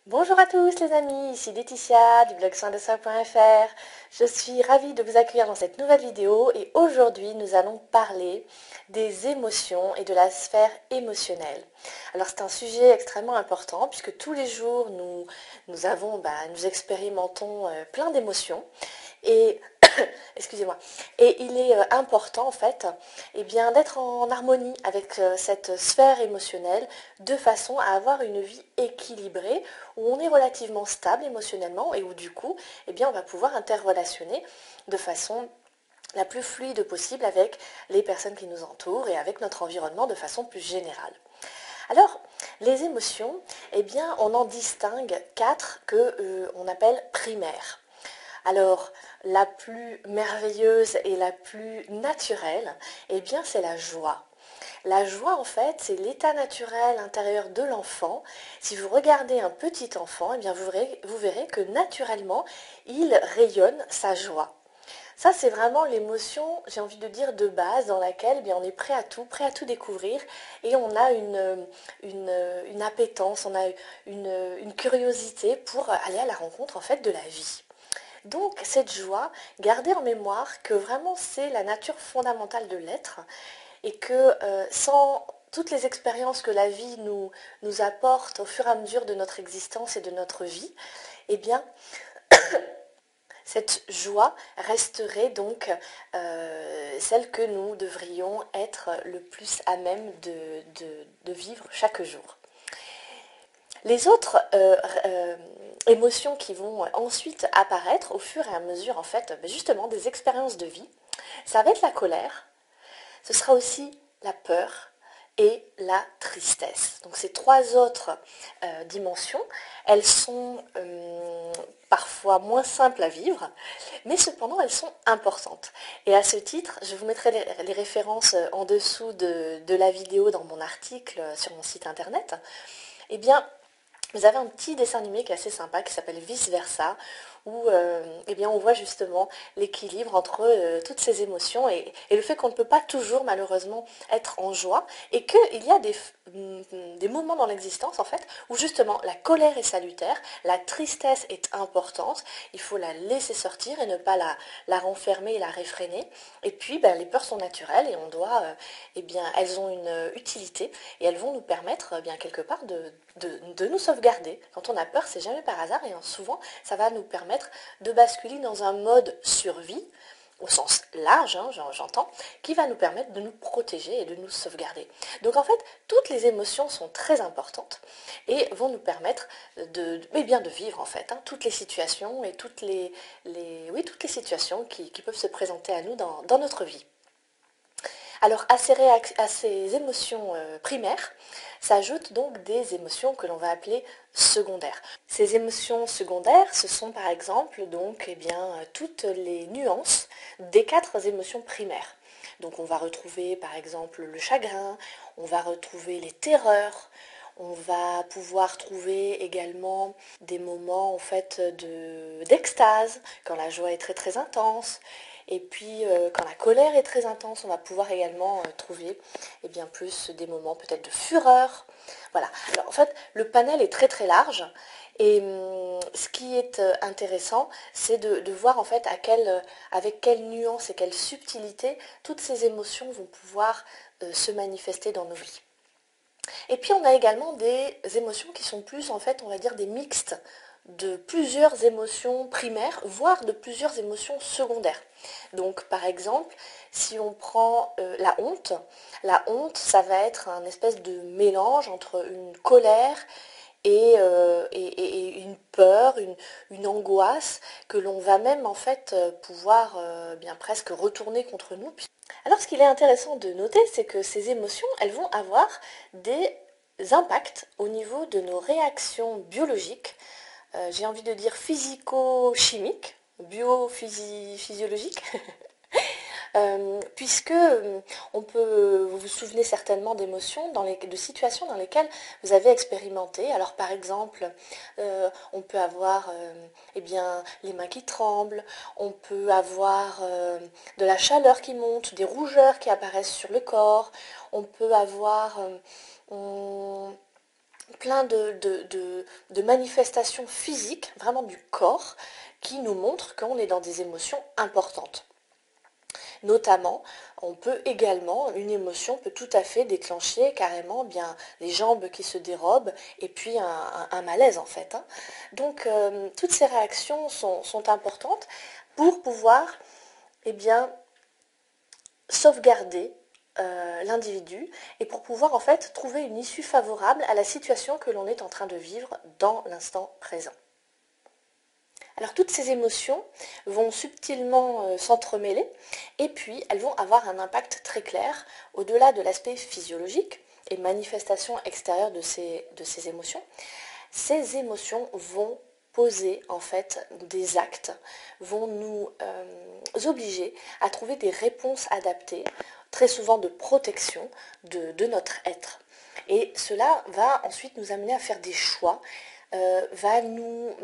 Bonjour à tous les amis, ici Laetitia du blog soindesoi.fr. Je suis ravie de vous accueillir dans cette nouvelle vidéo et aujourd'hui nous allons parler des émotions et de la sphère émotionnelle. Alors c'est un sujet extrêmement important puisque tous les jours nous expérimentons plein d'émotions et excusez-moi. Et il est important en fait d'être en harmonie avec cette sphère émotionnelle de façon à avoir une vie équilibrée où on est relativement stable émotionnellement et où du coup on va pouvoir interrelationner de façon la plus fluide possible avec les personnes qui nous entourent et avec notre environnement de façon plus générale. Alors, les émotions, on en distingue quatre que on appelle primaires. Alors, la plus merveilleuse et la plus naturelle, c'est la joie. La joie, en fait, c'est l'état naturel intérieur de l'enfant. Si vous regardez un petit enfant, vous verrez que naturellement, il rayonne sa joie. Ça, c'est vraiment l'émotion, j'ai envie de dire, de base dans laquelle on est prêt à tout découvrir et on a une appétence, on a une curiosité pour aller à la rencontre en fait de la vie. Donc cette joie, gardez en mémoire que vraiment c'est la nature fondamentale de l'être et que sans toutes les expériences que la vie nous apporte au fur et à mesure de notre existence et de notre vie, eh bien cette joie resterait donc celle que nous devrions être le plus à même de vivre chaque jour. Les autres émotions qui vont ensuite apparaître au fur et à mesure en fait justement des expériences de vie, ça va être la colère, ce sera aussi la peur et la tristesse. Donc ces trois autres dimensions, elles sont parfois moins simples à vivre, mais cependant elles sont importantes. Et à ce titre, je vous mettrai les références en dessous de la vidéo dans mon article sur mon site internet. Vous avez un petit dessin animé qui est assez sympa qui s'appelle Vice Versa où on voit justement l'équilibre entre toutes ces émotions et le fait qu'on ne peut pas toujours malheureusement être en joie et qu'il y a des moments dans l'existence en fait où justement la colère est salutaire, la tristesse est importante, il faut la laisser sortir et ne pas la renfermer et la réfréner. Et puis les peurs sont naturelles et on doit, elles ont une utilité et elles vont nous permettre quelque part de nous sauvegarder. Quand on a peur, c'est jamais par hasard et souvent ça va nous permettre de basculer dans un mode survie, au sens large, j'entends, qui va nous permettre de nous protéger et de nous sauvegarder. Donc en fait, toutes les émotions sont très importantes et vont nous permettre de vivre en fait toutes les situations et toutes les situations qui peuvent se présenter à nous dans notre vie. Alors à ces émotions primaires s'ajoutent donc des émotions que l'on va appeler secondaires. Ces émotions secondaires, ce sont par exemple toutes les nuances des quatre émotions primaires. Donc on va retrouver par exemple le chagrin, on va retrouver les terreurs, on va pouvoir trouver également des moments en fait d'extase, quand la joie est très très intense. Et puis quand la colère est très intense, on va pouvoir également trouver plus des moments peut-être de fureur. Voilà. Alors en fait, le panel est très très large. Et ce qui est intéressant, c'est de voir en fait avec quelle nuance et quelle subtilité toutes ces émotions vont pouvoir se manifester dans nos vies. Et puis on a également des émotions qui sont plus en fait, on va dire, des mixtes de plusieurs émotions primaires, voire de plusieurs émotions secondaires. Donc par exemple, si on prend la honte, ça va être un espèce de mélange entre une colère et une peur, une angoisse que l'on va même en fait pouvoir bien presque retourner contre nous. Alors ce qu'il est intéressant de noter, c'est que ces émotions, elles vont avoir des impacts au niveau de nos réactions biologiques, j'ai envie de dire physico-chimiques, biophysiologiques, puisque vous vous souvenez certainement d'émotions, de situations dans lesquelles vous avez expérimenté. Alors par exemple, on peut avoir les mains qui tremblent, on peut avoir de la chaleur qui monte, des rougeurs qui apparaissent sur le corps, on peut avoir plein de manifestations physiques, vraiment du corps, qui nous montrent qu'on est dans des émotions importantes. Notamment, une émotion peut tout à fait déclencher carrément bien les jambes qui se dérobent et puis un malaise en fait. Hein. Donc toutes ces réactions sont importantes pour pouvoir sauvegarder l'individu et pour pouvoir en fait trouver une issue favorable à la situation que l'on est en train de vivre dans l'instant présent. Alors toutes ces émotions vont subtilement s'entremêler et puis elles vont avoir un impact très clair au-delà de l'aspect physiologique et manifestation extérieure de ces émotions. Ces émotions vont poser en fait des actes, vont nous obliger à trouver des réponses adaptées, très souvent de protection de notre être. Et cela va ensuite nous amener à faire des choix, va nous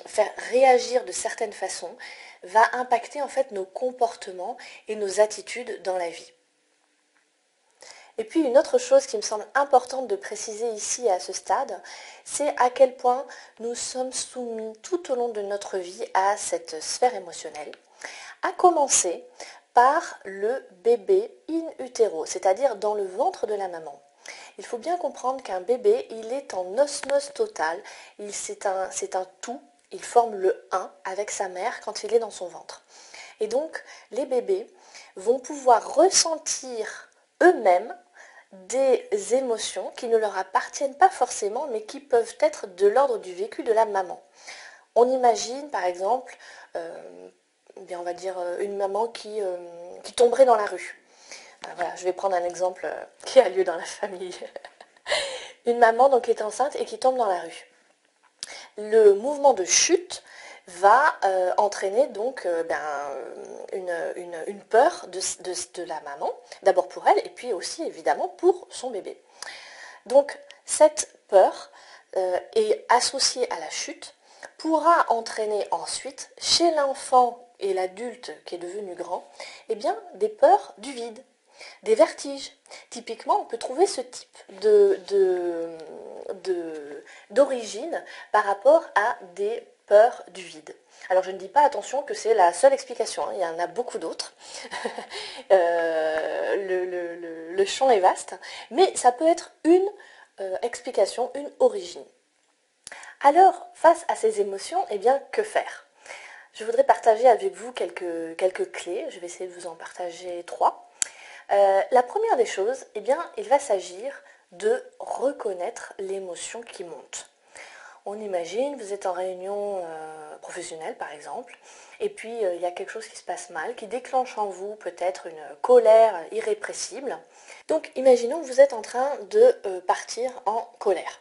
faire réagir de certaines façons, va impacter en fait nos comportements et nos attitudes dans la vie. Et puis une autre chose qui me semble importante de préciser ici à ce stade, c'est à quel point nous sommes soumis tout au long de notre vie à cette sphère émotionnelle, à commencer par le bébé in utero, c'est-à-dire dans le ventre de la maman. Il faut bien comprendre qu'un bébé, il est en osmose totale, c'est un tout, il forme le un avec sa mère quand il est dans son ventre. Et donc, les bébés vont pouvoir ressentir eux-mêmes des émotions qui ne leur appartiennent pas forcément, mais qui peuvent être de l'ordre du vécu de la maman. On imagine, par exemple, on va dire une maman qui tomberait dans la rue. Voilà, je vais prendre un exemple qui a lieu dans la famille. Une maman donc, qui est enceinte et qui tombe dans la rue. Le mouvement de chute va entraîner donc une peur de la maman, d'abord pour elle et puis aussi évidemment pour son bébé. Donc cette peur est associée à la chute, pourra entraîner ensuite chez l'enfant et l'adulte qui est devenu grand, des peurs du vide, des vertiges. Typiquement, on peut trouver ce type d'origine par rapport à des peurs du vide. Alors je ne dis pas, attention, que c'est la seule explication, hein. Il y en a beaucoup d'autres. Le champ est vaste, mais ça peut être une explication, une origine. Alors, face à ces émotions, que faire? Je voudrais partager avec vous quelques clés, je vais essayer de vous en partager 3. La première des choses, il va s'agir de reconnaître l'émotion qui monte. On imagine, vous êtes en réunion professionnelle par exemple, et puis il y a quelque chose qui se passe mal, qui déclenche en vous peut-être une colère irrépressible. Donc imaginons que vous êtes en train de partir en colère.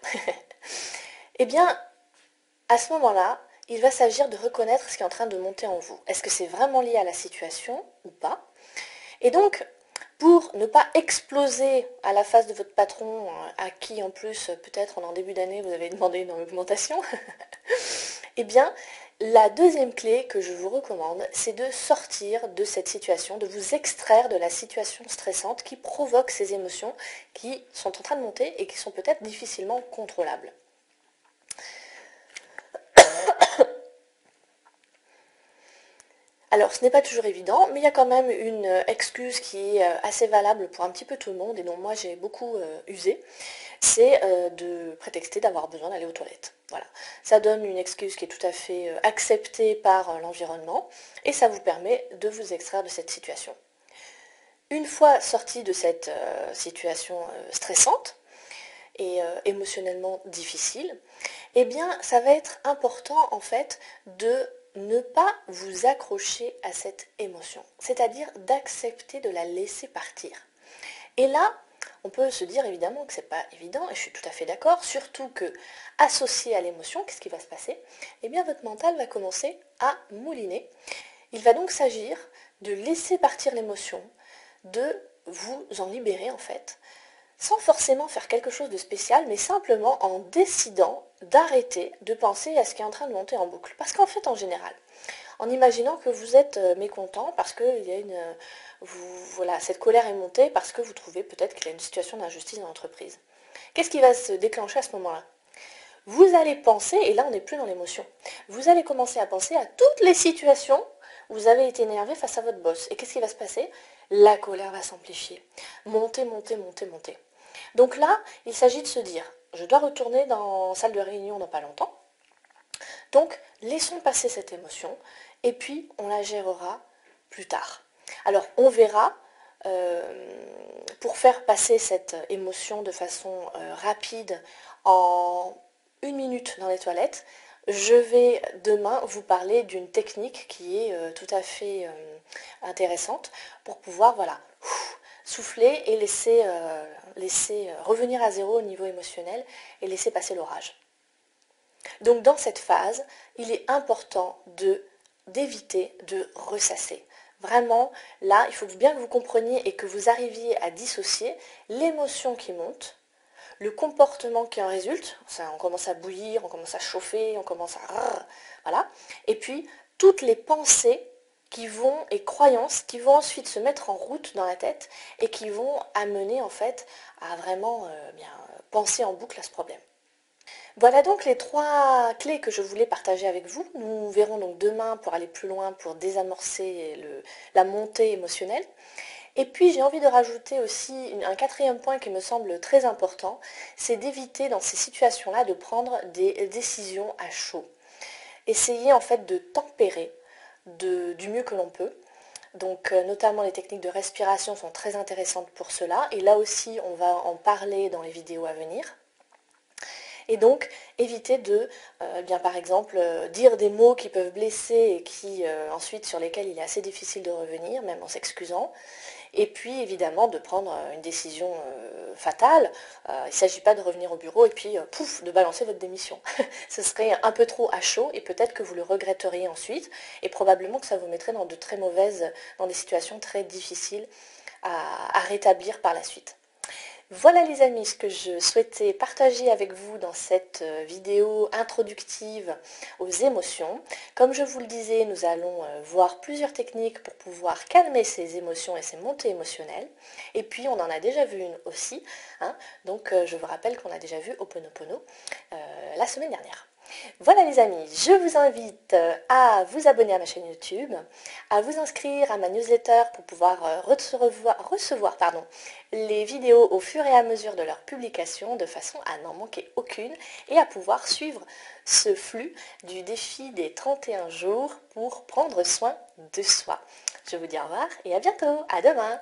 À ce moment-là, il va s'agir de reconnaître ce qui est en train de monter en vous. Est-ce que c'est vraiment lié à la situation ou pas? Et donc, pour ne pas exploser à la face de votre patron, à qui en plus, peut-être en début d'année, vous avez demandé une augmentation, la deuxième clé que je vous recommande, c'est de sortir de cette situation, de vous extraire de la situation stressante qui provoque ces émotions qui sont en train de monter et qui sont peut-être difficilement contrôlables. Alors, ce n'est pas toujours évident, mais il y a quand même une excuse qui est assez valable pour un petit peu tout le monde et dont moi j'ai beaucoup usé, c'est de prétexter d'avoir besoin d'aller aux toilettes. Voilà. Ça donne une excuse qui est tout à fait acceptée par l'environnement et ça vous permet de vous extraire de cette situation. Une fois sorti de cette situation stressante et émotionnellement difficile, ça va être important en fait de ne pas vous accrocher à cette émotion, c'est-à-dire d'accepter de la laisser partir. Et là, on peut se dire évidemment que ce n'est pas évident, et je suis tout à fait d'accord, surtout que associé à l'émotion, qu'est-ce qui va se passer? Votre mental va commencer à mouliner. Il va donc s'agir de laisser partir l'émotion, de vous en libérer en fait, sans forcément faire quelque chose de spécial, mais simplement en décidant d'arrêter de penser à ce qui est en train de monter en boucle. Parce qu'en fait, en général, en imaginant que vous êtes mécontent parce que cette colère est montée parce que vous trouvez peut-être qu'il y a une situation d'injustice dans l'entreprise. Qu'est-ce qui va se déclencher à ce moment-là? Vous allez penser, et là on n'est plus dans l'émotion, vous allez commencer à penser à toutes les situations où vous avez été énervé face à votre boss. Et qu'est-ce qui va se passer? La colère va s'amplifier. Monter, monter, monter, monter. Donc là, il s'agit de se dire, je dois retourner dans la salle de réunion dans pas longtemps. Donc, laissons passer cette émotion et puis on la gérera plus tard. Alors, on verra, pour faire passer cette émotion de façon rapide en 1 minute dans les toilettes, je vais demain vous parler d'une technique qui est tout à fait intéressante pour pouvoir, voilà, souffler et laisser revenir à zéro au niveau émotionnel et laisser passer l'orage. Donc dans cette phase, il est important d'éviter de ressasser. Vraiment, là, il faut bien que vous compreniez et que vous arriviez à dissocier l'émotion qui monte, le comportement qui en résulte, on commence à bouillir, on commence à chauffer, on commence à... Voilà. Et puis, toutes les pensées et croyances qui vont ensuite se mettre en route dans la tête et qui vont amener en fait à vraiment penser en boucle à ce problème. Voilà donc les 3 clés que je voulais partager avec vous. Nous verrons donc demain pour aller plus loin, pour désamorcer la montée émotionnelle. Et puis j'ai envie de rajouter aussi un 4e point qui me semble très important, c'est d'éviter dans ces situations-là de prendre des décisions à chaud. Essayez en fait de tempérer du mieux que l'on peut. Donc notamment les techniques de respiration sont très intéressantes pour cela. Et là aussi on va en parler dans les vidéos à venir. Et donc, éviter de, par exemple, dire des mots qui peuvent blesser et qui, ensuite, sur lesquels il est assez difficile de revenir, même en s'excusant. Et puis, évidemment, de prendre une décision fatale. Il ne s'agit pas de revenir au bureau et puis, pouf, de balancer votre démission. Ce serait un peu trop à chaud et peut-être que vous le regretteriez ensuite. Et probablement que ça vous mettrait dans dans des situations très difficiles à rétablir par la suite. Voilà les amis, ce que je souhaitais partager avec vous dans cette vidéo introductive aux émotions. Comme je vous le disais, nous allons voir plusieurs techniques pour pouvoir calmer ces émotions et ces montées émotionnelles. Et puis on en a déjà vu une aussi, hein. Donc je vous rappelle qu'on a déjà vu Ho'oponopono la semaine dernière. Voilà les amis, je vous invite à vous abonner à ma chaîne YouTube, à vous inscrire à ma newsletter pour pouvoir recevoir les vidéos au fur et à mesure de leur publication de façon à n'en manquer aucune et à pouvoir suivre ce flux du défi des 31 jours pour prendre soin de soi. Je vous dis au revoir et à bientôt, à demain.